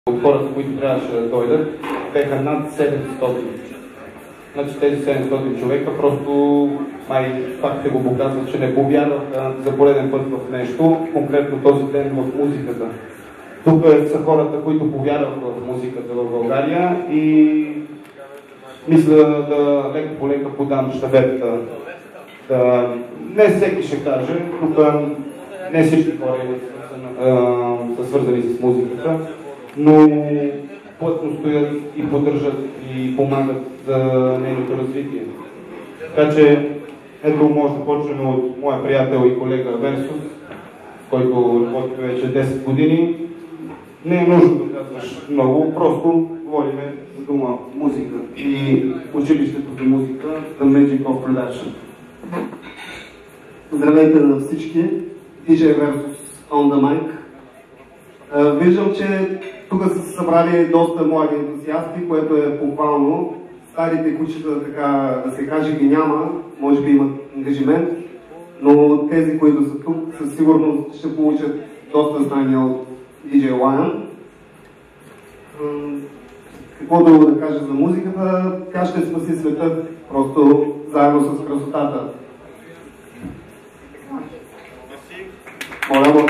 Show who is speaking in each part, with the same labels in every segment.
Speaker 1: от хората, които трябваше да дойдат, бяха над 700. Значи тези 700 човека просто фактите го показват, че не повярваха за пореден път в нещо, конкретно този ден в музиката. Тук са хората, които повярваха в музиката в България и мисля да леко по лека подам щафетата. Не всеки ще каже, тук не всички хора са свързани с музиката, но плътно стоят и поддържат и помагат за нейното развитие. Така че, ето може да почнем от моя приятел и колега Версус, който работи вече 10 години. Не е нужно да казваш много, просто говорим за дума музика и училището за музика The Magic of Production.
Speaker 2: Здравейте на всички! DJ Versus on the mic. Виждам, че тук са се събрали доста млади ентусиасти, което е похвално. Старите кучета, така да се каже, ги няма, може би имат ангажимент, но тези, които са тук, със сигурност ще получат доста знания от DJ Lion. Какво друго да кажа за музиката? Тя ще спаси света, просто заедно с красотата. Моля,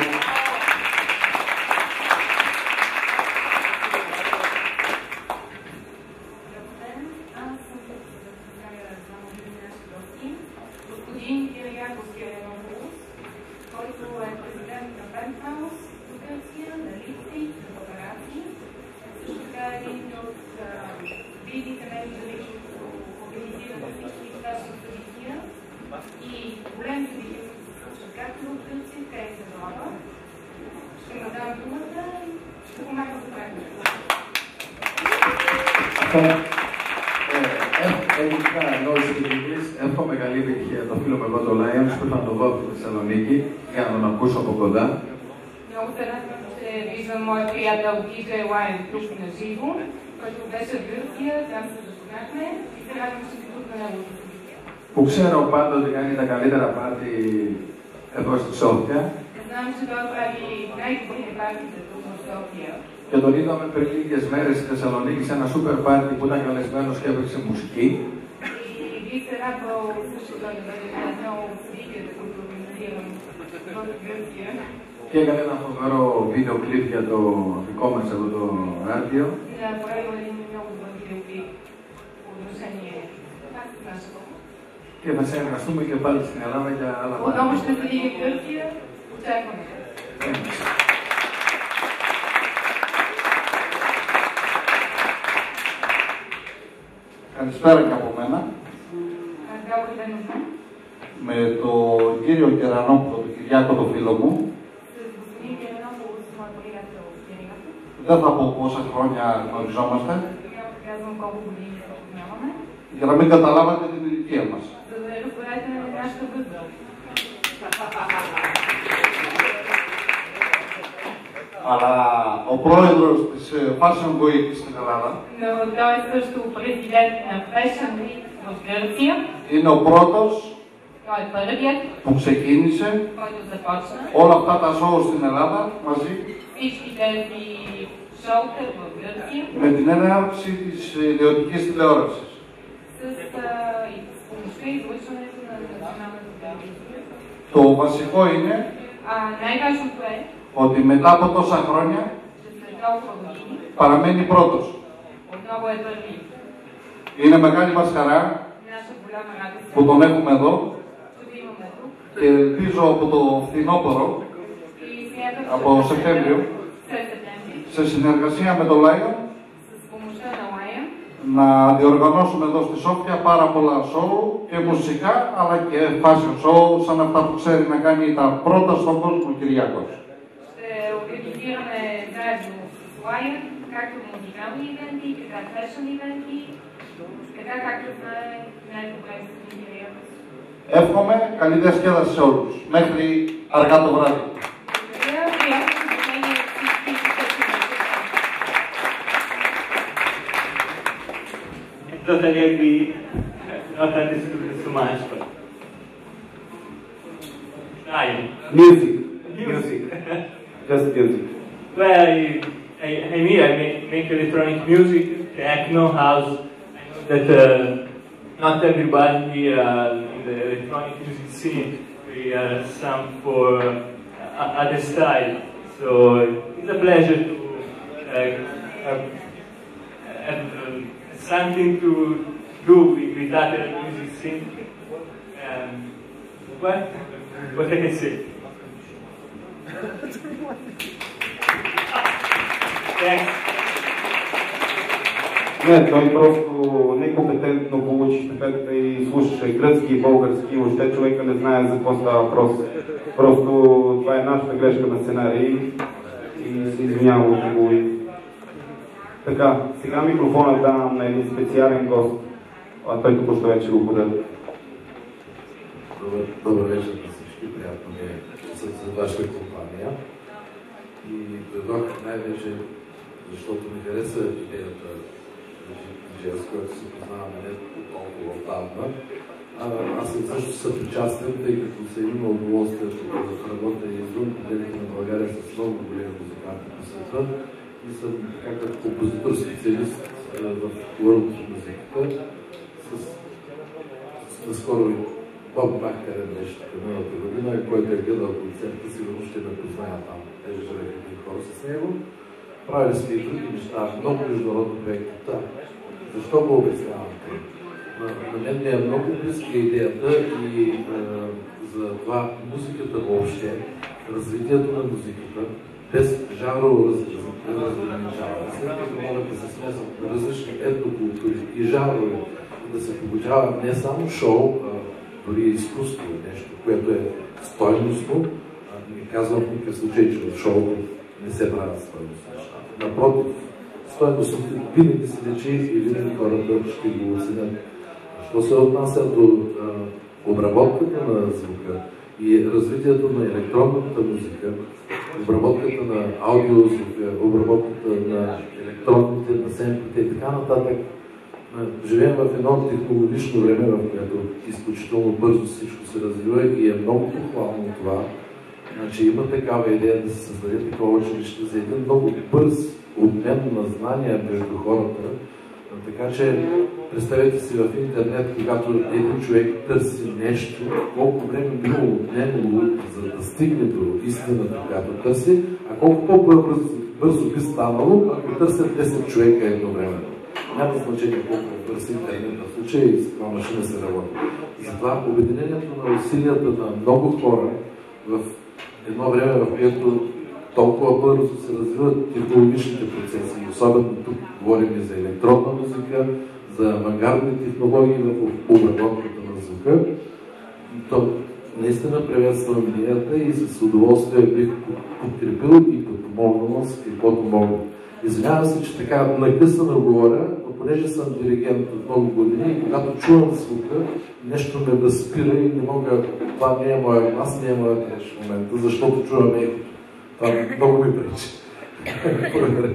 Speaker 3: Εύχομαι καλή επιτυχία το φίλο μου εδώ το Lions που ήταν το δω στη Θεσσαλονίκη για να τον ακούσω από κοντά.
Speaker 4: Много се радвам, че виждам моя приятел DJ Lion тук на живо, който беше в Гърция, там се запознахме и се радвам, че тук на неговото събитие.
Speaker 3: Που ξέρω πάντα ότι κάνει τα καλύτερα πάρτι εδώ στη Σόφια.
Speaker 4: Знам, че той прави най-добрите партита тук в София.
Speaker 3: Και τον είδαμε πριν λίγες μέρες στη Θεσσαλονίκη σε ένα σούπερ πάρτι που ήταν καλεσμένος και έπαιξε μουσική.
Speaker 4: И се радвал също да бъде на едно от събитията, които организирам в Гърция.
Speaker 3: Και έκανε ένα φοβερό βίντεο κλιπ για το δικό μας εδώ το ράδιο.
Speaker 4: Направил един много добър видеоклип по отношение на нашата.
Speaker 3: Και θα σε εργαστούμε και πάλι στην Ελλάδα για άλλα
Speaker 4: Отново
Speaker 3: πράγματα.
Speaker 4: ще се видим в Гърция. Очакваме.
Speaker 5: Καλησπέρα και από μένα. Με τον κύριο Κερανόπουλο, τον Κυριάκο, τον φίλο μου. Δεν θα πω πόσα χρόνια γνωριζόμαστε. Για να μην καταλάβατε την ηλικία μας. Αλλά ο πρόεδρος της Fashion Week στην Ελλάδα είναι ο πρώτος που ξεκίνησε όλα αυτά τα show στην Ελλάδα μαζί με την έναρξη της ιδιωτικής τηλεόρασης. Το βασικό είναι ότι μετά από τόσα χρόνια παραμένει πρώτος. Είναι μεγάλη μας χαρά που τον έχουμε εδώ και ελπίζω από το φθινόπωρο, από Σεπτέμβριο, σε συνεργασία με το Lion, να διοργανώσουμε εδώ στη Σόφια πάρα πολλά show και μουσικά αλλά και fashion show σαν αυτά που ξέρει να κάνει τα πρώτα στον κόσμο ο Κυριάκος.
Speaker 4: както музикални ивенти, така фешън ивенти, така както знае най-добре за Κυριάκος.
Speaker 5: Εύχομαι καλή διασκέδαση σε όλους, μέχρι αργά το βράδυ.
Speaker 6: To tak jakby autentyczny wysumaństwo.
Speaker 1: Music. Just music.
Speaker 6: Well, I make electronic music, techno, house. I know that not everybody in the electronic music scene we are some for other style. So it's a pleasure to have something to do with other music scene. What I can say?
Speaker 1: Не, той просто некомпетентно получи степента и слушаше гръцки и български, въобще човека не знае за какво става въпрос. Просто това е нашата грешка на сценарий и се извинявам от него. Така, сега микрофона давам на един специален гост, а той току-що вече го подаде.
Speaker 7: Добър вечер на всички, приятно ми е за вашата компания. И дойдох най-вече, защото ми хареса идеята с която се познаваме не толкова отдавна. Аз съм също съпричастен, тъй като съм имал удоволствието да работя извън пределите на България с много големи музиканти по света и съм като композитор-специалист в world of музиката. Наскоро Боб Бахтерен беше тук миналата година, който е гледал концерта, сигурно ще ме позная там. Те живееха хора с него. Правили сме и други неща, много международни проекти. Защо го обяснявам? На мен ми е много близка идеята и за това музиката въобще, развитието на музиката, без жанрово разграничаване. След като могат да се смесват различни етнокултури и жанрове, да се получава не само шоу, дори изкуство, нещо, което е стойностно. Не казвам в никакъв случай, че в шоуто не се правят стойностни неща. Напротив, стойностното винаги се лечи и винаги хората ще го оценят. Що се отнася до обработката на звука и развитието на електронната музика, обработката на аудиозвука, обработката на електронните, на семплите и така нататък, живеем в едно технологично време, в което изключително бързо всичко се развива и е много похвално това. Значи има такава идея да се създаде такова училище за един много бърз обмен на знания между хората. Така че представете си в интернет, когато един човек търси нещо, колко време било отнемало, за да стигне до истината, която търси, а колко по-бързо би станало, ако търсят 10 човека едновременно. Няма значение колко е бърз интернет в случая и с това машина се работи. Затова обединението на усилията на много хора в едно време, в което толкова бързо се развиват технологичните процеси, особено тук говорим и за електронна музика, за авангардни технологии в обработката на звука, то наистина приветствам идеята и с удоволствие бих подкрепил и подпомогнал с каквото мога. Извинявам се, че така накъсано говоря, но понеже съм диригент от много години и когато чувам звука, нещо ме възпира и не мога, това не е моя глас, не е моят реч в момента, защото чувам ехото. Това много ми пречи. Благодаря.